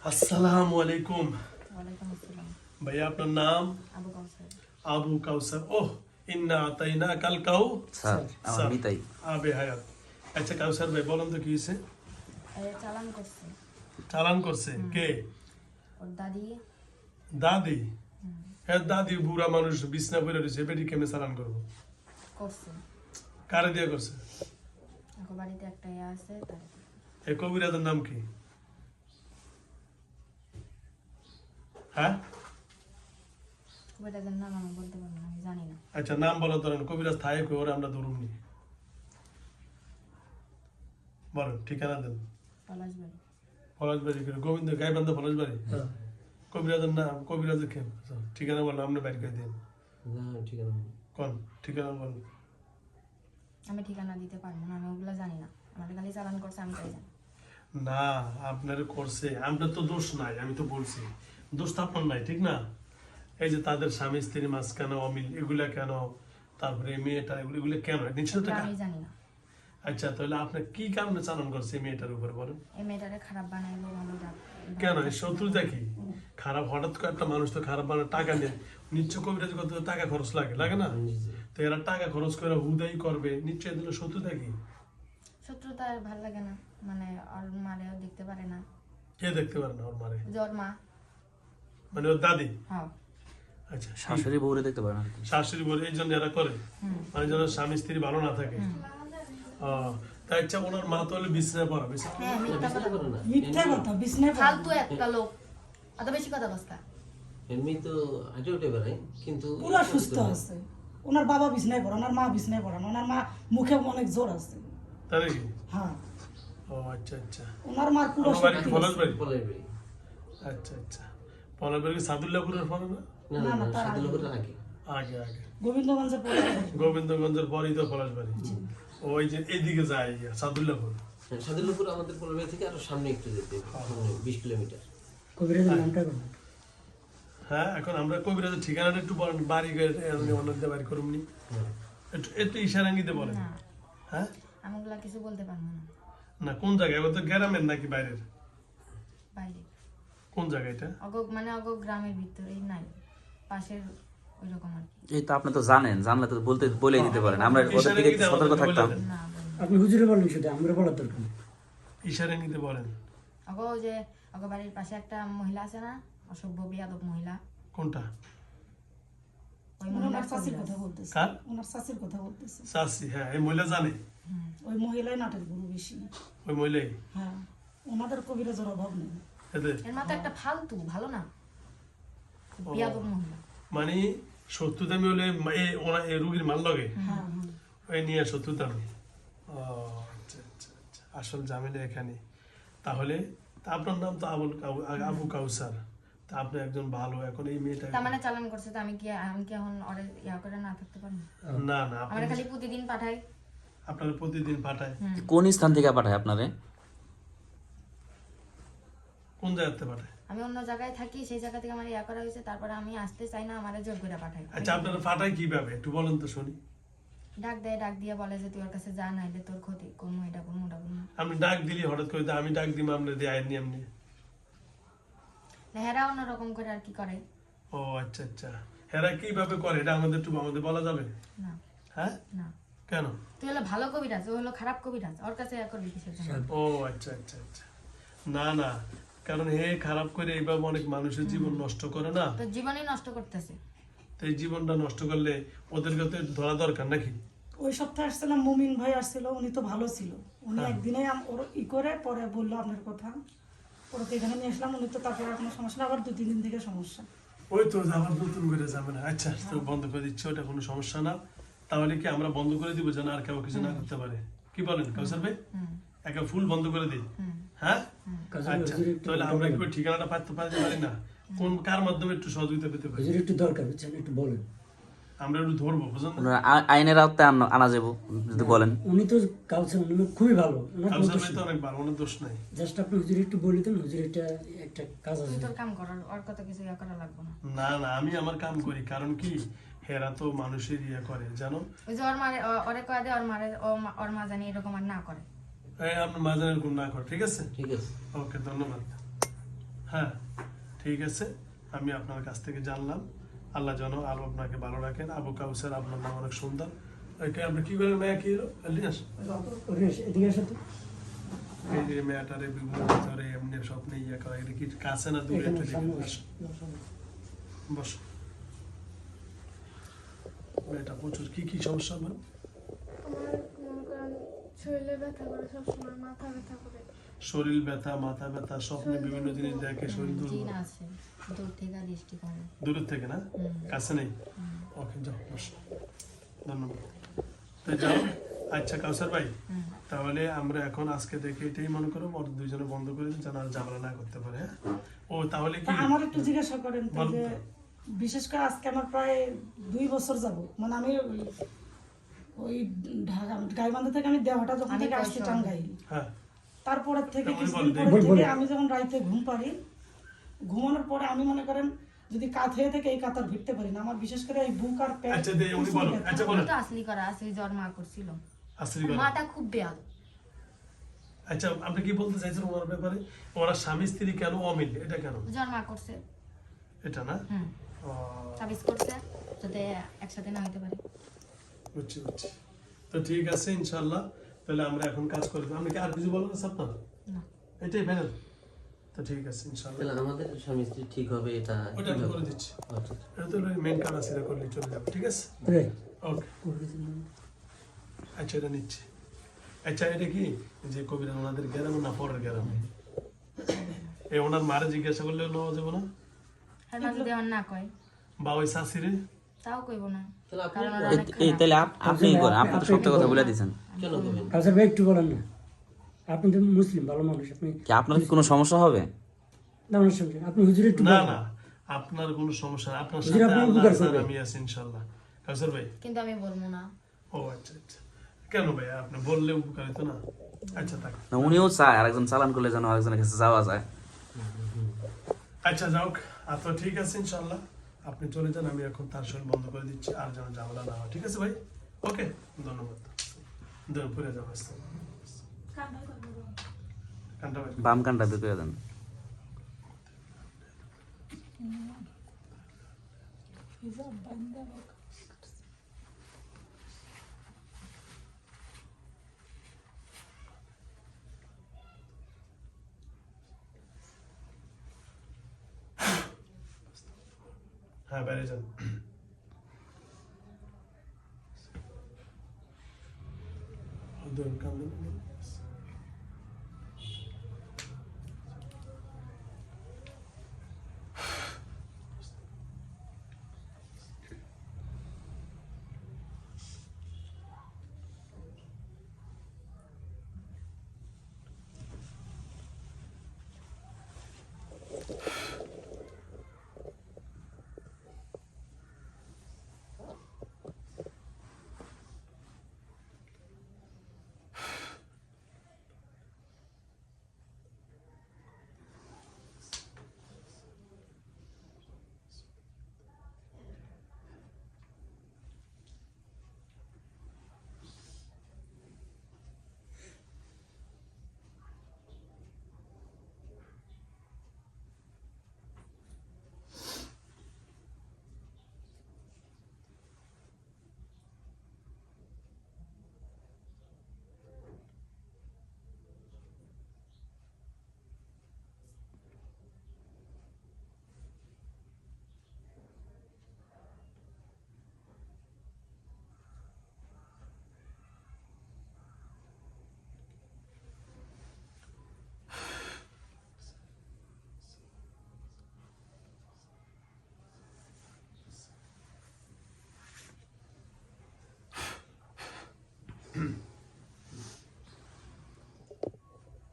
আসসালামু আলাইকুম। ওয়ালাইকুম আসসালাম। ভাইয়া আপনার নাম? আবু কাউসার। আবু কাউসার। ওহ, ইন্না আতাইনা কাল কাউ স্যার আমার মিতাই। আবে হায়াত। আচ্ছা কাউসার ভাই বলেন তো কি হয়েছে? চালান করছে চালান করছে কে? ওর দাদি। দাদি? হ্যাঁ দাদি বুড়া মানুষ বিছনা পড়ে রয়েছে, বেটি কেমনে চালান করবো? করছে। কারে দিয়ে করছে? এখন বাড়িতে একটা আছে তার। এই কবিরাজের নাম কি? হ্যাঁ কবিরাজের নাম আমি বলতে পারবো না, আমি জানি না। আচ্ছা নাম বলা ধরেন, কবিরাজ থাই করে আমরা ধরুন নি। বলেন ঠিকানা দেন। পলাশবাড়ি। পলাশবাড়ি করে গোবিন্দ গাইবান্ধা পলাশবাড়ি। কবিরাজের নাম কবিরাজের কে? ঠিকানা বলেন, আপনি বাইর করে দিন। কোন ঠিকানা বলেন? আমি ঠিকানা দিতে পারবো না, আমি ওগুলো জানি না। আমাদের খালি চালান করছে, আমি তাই জানি। না আপনার করছে, আপনার তো দোষ নাই, আমি তো বলছি দোষ তো আপনার নাই, ঠিক না? এই যে তাদের স্বামী স্ত্রী মাঝখানে অমিল, এগুলা কেন? তারপরে এই মেয়েটা এগুলো কেন নিশ্চয়? ওগুলো আমি জানি না। আচ্ছা তাহলে আপনার কি কারণে চালান করছে এই মেয়েটার উপর বলেন? এই মেয়েটারে খারাপ বানাইলো, ভালো কেন এই শত্রুতা কি? খারাপ হঠাৎ করে একটা মানুষ তো খারাপ বানায় টাকা নেয়, নিশ্চয় কবিরাজ করতে তো টাকা খরচ লাগে, লাগে না? তো এরা টাকা খরচ করে হুদাই করবে, নিশ্চয় এদের শত্রুতা কি? শত্রুতা আর ভালো লাগে না, মানে ওর মারেও দেখতে পারে না। কে দেখতে পারে না ওর মারে? জ্বর মা, মানে ওর দাদি? হ্যাঁ। আচ্ছা শাশুড়ি বউরে দেখতে পারে না। শাশুড়ি বলে এই জন্য এরা করে, মানে যেন স্বামী স্ত্রী ভালো না থাকে। তাই আচ্ছা ওনার মা তাহলে বিছনায় পড়া, হ্যাঁ, মিথ্যা কথা। বিছনায় ফালতু একটা লোক, অত বেশি কথা বসতা। এমনি তো হাঁটে উঠে বেড়ায়, কিন্তু পুরো সুস্থ আছে। ওনার বাবা বিছনায় পড়ান, ওনার মা বিছনায় পড়ান, ওনার মা মুখে অনেক জোর আছে। তাই নাকি? হ্যাঁ, ও আচ্ছা আচ্ছা। ওনার মার পুরো আমার বাড়ি শক্তি আছে। পলাশবাড়ি? পলাশ বাড়ি। আচ্ছা আচ্ছা। পলাশবাড়ি সাদুল্লাপুরের পরে না? না না, না না, তার সাদুল্লাহ করে আগে। আগে আগে গোবিন্দগঞ্জের পরে। গোবিন্দগঞ্জের পরই তো পলাশবাড়ি। ওই যে এইদিকে যায় সাদুল্লাপুর। হ্যাঁ, সাদুল্লাহপুর আমাদের পলাশ বাড়ি থেকে আরো সামনে একটু যেতে হবে, সামনে 20 কিলোমিটার। কবিরাজের নামটা বলুন। হ্যাঁ এখন আমরা কবিরাজের ঠিকানাটা একটু বলেন, বাড়ি অনেক বাড়ি করুমনি হ্যাঁ। একটু ইশারাঙ্গিতে বলেন। না, হ্যাঁ আমি ওগুলা কিছু বলতে পারবো না। না কোন জায়গায়? ও তো গ্রামের নাকি বাইরের? বাইরে কোন জায়গা এটা? মানে গ্রামের ভিতরেই নাই, পাশের ওইরকম আর কি। এই তো আপনি তো জানেন, জানলে তো বলেই দিতে পারেন, আমরা ওদের দিকে একটু সতর্ক থাকতাম। না বলবো না। আপনি হুজুরে বলেন শুধু, আমরা বলার দরকার নেই। ইশারাঙ্গিতে বলেন। যে বাড়ির পাশে একটা মহিলা আছে না, অসভ্য বিয়াদব মহিলা, কোনটা? ওই ওনার মহিলার চাচির কবিরাজ। কথা বলতেছে। কার? ওনার চাচির কথা বলতেছে। চাচি? হ্যাঁ এই মহিলা জানে, ওই মহিলাই নাটের গুরু বেশি। ওই মহিলাই হ্যাঁ, ওনাদের কবিরাজের অভাব নেই। এদের এর মাথা একটা ফালতু, ভালো না, বিয়াদব মহিলা। মানে শত্রুতামি হলে এই রুগীর মান লগে হ্যাঁ, হ্যাঁ। ওই নিয়ে শত্রুতামি। ও আচ্ছা আচ্ছা আচ্ছা, আসল ঝামেলা এখানে। তাহলে তা আপনার নাম তো আবু কাউসার, তা আপনি একজন ভালো, এখন এই মেয়েটা তার মানে চালান করছে, তো আমি কি এখন ওরে ইয়া করে না থাকতে পারি? না না আমরা খালি প্রতিদিন পাঠাই। আপনার প্রতিদিন পাঠায়? কোন স্থান থেকে পাঠায় আপনারে? কোন জায়গাতে পাঠায়? আমি অন্য জায়গায় থাকি, সেই জায়গা থেকে আমার ইয়া করা হয়েছে, তারপরে আমি আসতে চাই না, আমার জোর করে পাঠাই। আচ্ছা আপনারা পাঠায় কিভাবে একটু বলেন তো শুনি। ডাক দেয়, ডাক দিয়ে বলে যে তুই ওর কাছে যা, নাইলে তোর ক্ষতি করবো, এটা করবো, ওটা করবো। আপনি ডাক দিলি হঠাৎ করে, আমি ডাক দিম আপনি দিয়ে আইনি এমনি? হেরা অন্যরকম করে আর কি করে। ও আচ্ছা আচ্ছা, হেরা কিভাবে করে এটা আমাদের বলা যাবে? না হ্যাঁ না, কেন? তুই হলো ভালো কবিরাজ, ও হলো খারাপ কবিরাজ, ওর কাছে ইয়া করবি কিসের জন্য? ও আচ্ছা আচ্ছা আচ্ছা। না না, কারণ হে খারাপ করে এইভাবে অনেক মানুষের জীবন নষ্ট করে না, তোর জীবনই নষ্ট করতেছে। তো এই জীবনটা নষ্ট করলে ওদেরকে তো ধরা দরকার নাকি? ওই সপ্তাহে আসছিলাম, মুমিন ভাই আসছিল, উনি তো ভালো ছিল। উনি হ্যাঁ। একদিনে ওর করে পরে বললো আপনার কথা, ওরা তো এখানে নিয়ে আসলাম। উনি তো তারপরে কোনো সমস্যা না, আবার 2-3 দিন থেকে সমস্যা। ওই তো আবার নতুন করে যাবে না। আচ্ছা তো বন্ধ করে দিচ্ছে, ওটা কোনো সমস্যা না। তাহলে কি আমরা বন্ধ করে দিব যেন আর কেউ কিছু না করতে পারে? কি বলেন কাউসার ভাই? একা ফুল বন্ধ করে দিই? হ্যাঁ আচ্ছা, তাহলে আমরা একটু ঠিকানাটা পাইতে পারি না? কোন কার মাধ্যমে একটু সহযোগিতা পেতে পারি? একটু দরকার বুঝছেন, একটু বলেন। আমরা একটু ধরবো, বুঝলেন না? ওনারা আইনের আওতায় আনা যাবো, যদি বলেন। উনি তো কাউন্সিল, উনি খুবই ভালো, ওনার কোনো কাউসার দোষ ভাই তো নেই। অনেক ভালো, ওনার দোষ নাই। জাস্ট আপনি হুজুর একটু বলে দেন, হুজুর এটা একটা কাজ তুই আছে। তোর কাম কর, ওর কথা কিছু ইয়া করা লাগবে না। না না, আমি আমার কাম করি, কারণ কি হেরা তো মানুষের ইয়ে করে জানো। ওই যে ওর মারে, ওরে কয়া দে, ওর মা জানি এরকম আর না করে। আপনার মাঝানের গুণ না করে, ঠিক আছে? ঠিক আছে। ওকে ধন্যবাদ। হ্যাঁ হ্যাঁ ঠিক আছে, আমি আপনার কাছ থেকে জানলাম। আল্লাহ যেন আরো আপনাকে ভালো রাখেন। আবু কাউসার, আপনার নাম অনেক সুন্দর। ওইটা আপনি কি করেন মেয়া, কি এলিয়াস? এদিকে আসো তো। এই যে মেয়াটারে বিভিন্ন ভিতরে এমনি স্বপ্নে ইয়ে করা, এটা কি কাছে না দূরে? এখানে একটু সামনে দেখে আসো। বস। মেয়েটা প্রচুর কি কি সমস্যা আপনার? আমার মনে করেন শরীরে ব্যথা করে, সবসময় মাথা ব্যথা করে। শরীর ব্যথা, মাথা ব্যথা, স্বপ্নে বিভিন্ন জিনিস দেখে, শরীর জিন দুর্বল। আছে, দূর থেকে দৃষ্টি করে। দূরের থেকে না, কাছে নেই। ওকে যাও, বস। ধন্যবাদ। তো যাও। আচ্ছা কাউসার ভাই, তাহলে আমরা এখন আজকে থেকে এটাই মনে করো ওর দুইজনে বন্ধ করে দিই, যেন আর ঝামেলা না করতে পারে। হ্যাঁ, ও তাহলে কি তা আমার একটু জিজ্ঞাসা করেন তো বল। যে বিশেষ করে আজকে আমার প্রায় 2 বছর যাব, মানে আমি ওই ঢাকা গাইবান্ধা থেকে আমি দেওয়াটা যখন আমি থেকে আসছি কয়শো। টাঙ্গাইল, হ্যাঁ তারপরের থেকে তেমনই কিছুদিন বল, পরে বল। থেকে আমি যখন রাইতে ঘুম পারি, ঘুমানোর পরে আমি মনে করেন যদি কাত হয়ে থেকে এই কাতার ভিড়তে পারি না, আমার বিশেষ করে এই বুক আর পেট আচ্ছা দে উনি বলো। আচ্ছা বলো। তো আসলি করা আছে, জ্বর মা করছিল, আসলে বলো। মাটা খুব বেয়াল। আচ্ছা আপনি কি বলতে চাইছেন ওনার ব্যাপারে? ওরা স্বামী স্ত্রী কেন অমিল, এটা কেন? জ্বর মা করছে, এটা না? ও, তাবিজ করছে যাতে একসাথে না হইতে পারে। বুঝছি বুঝছি। তো ঠিক আছে ইনশাল্লাহ, তাহলে আমরা এখন কাজ করবো। আপনি কি আর কিছু বলবেন আপনার? না, এটাই ফাইনাল? তো ঠিক আছে ইনশাল্লাহ, তাহলে আমাদের স্বামী স্ত্রী ঠিক হবে এটা ওটা আমি কিভাবে? করে দিচ্ছি। আচ্ছা, এটা তো মেন কাজ আছে, এটা করলে চলে যাবে। ঠিক আছে, রে, ওকে। আচ্ছা এটা নিচ্ছি। আচ্ছা এটা কি যে কবিরা ওনাদের গ্রামে না পরের গ্রামে? এই ওনার মারে জিজ্ঞাসা করলে নেওয়া যাবে না? আর মা যদি আমার না কয় বা ওই শাশিরে? তাও কইব না, তাহলে আপনি কারণ ওরা এই অনেক এই খারাপ। তাহলে আপনি করেন, আপনি তো সত্য কথা বলে দিয়েছেন। কেন করবেন? কাউসার ভাই একটু বলেন না, আপনি তো মুসলিম ভালো মানুষ, আপনি কি আপনার কি কোনো সমস্যা হবে? না না শুনছেন, আপনি হুজুর একটু না বলেন। না, আপনার কোনো সমস্যা না। আপনার হুজুর, সাথে আপনি আল্লাহ উপকার আছেন, করবেন। আমি আছি ইনশাআল্লাহ। কাউসার ভাই, কিন্তু আমি বলবো না। ও আচ্ছা আচ্ছা, কেন ভাই আপনি বললে উপকারিত না? আচ্ছা থাক। না, উনিও চায় আরেকজন চালান করলে যেন আরেকজনের কাছে যাওয়া যায়। আচ্ছা যাওক, তো ঠিক আছে ইনশাআল্লাহ, আপনি চলে যান। আমি এখন তার শরীর বন্ধ করে দিচ্ছি, আর যেন ঝামেলা না হয়। ঠিক আছে ভাই, ওকে, ধন্যবাদ। পুরে যাবো। কানটা ভাই, বাম কানটা বের করে দেন। হ্যাঁ বাইরে যান। ধরুন, কান ধরুন।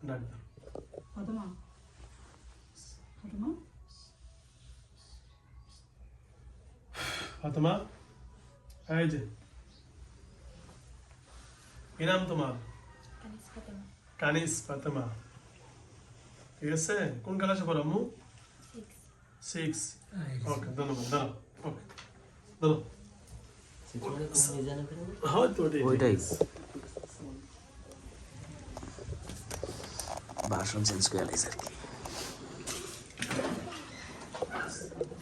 ডাক দাও। ফাতেমা, ফাতেমা, ফাতেমা, এই যে কি নাম তোমার? কানিস ফাতেমা, কানিস ফাতেমা। ঠিক আছে, কোন ক্লাসে পড়ো আম্মু? 6। ওকে, ধন্যবাদ। দাঁড়াও, ওকে, দাঁড়াও। সেখানে কোনো মিজানে ফেলবে? হয়তো ওইটাই ভাষণ চেঞ্জ করে দিয়েছে আর কি। করে দেন।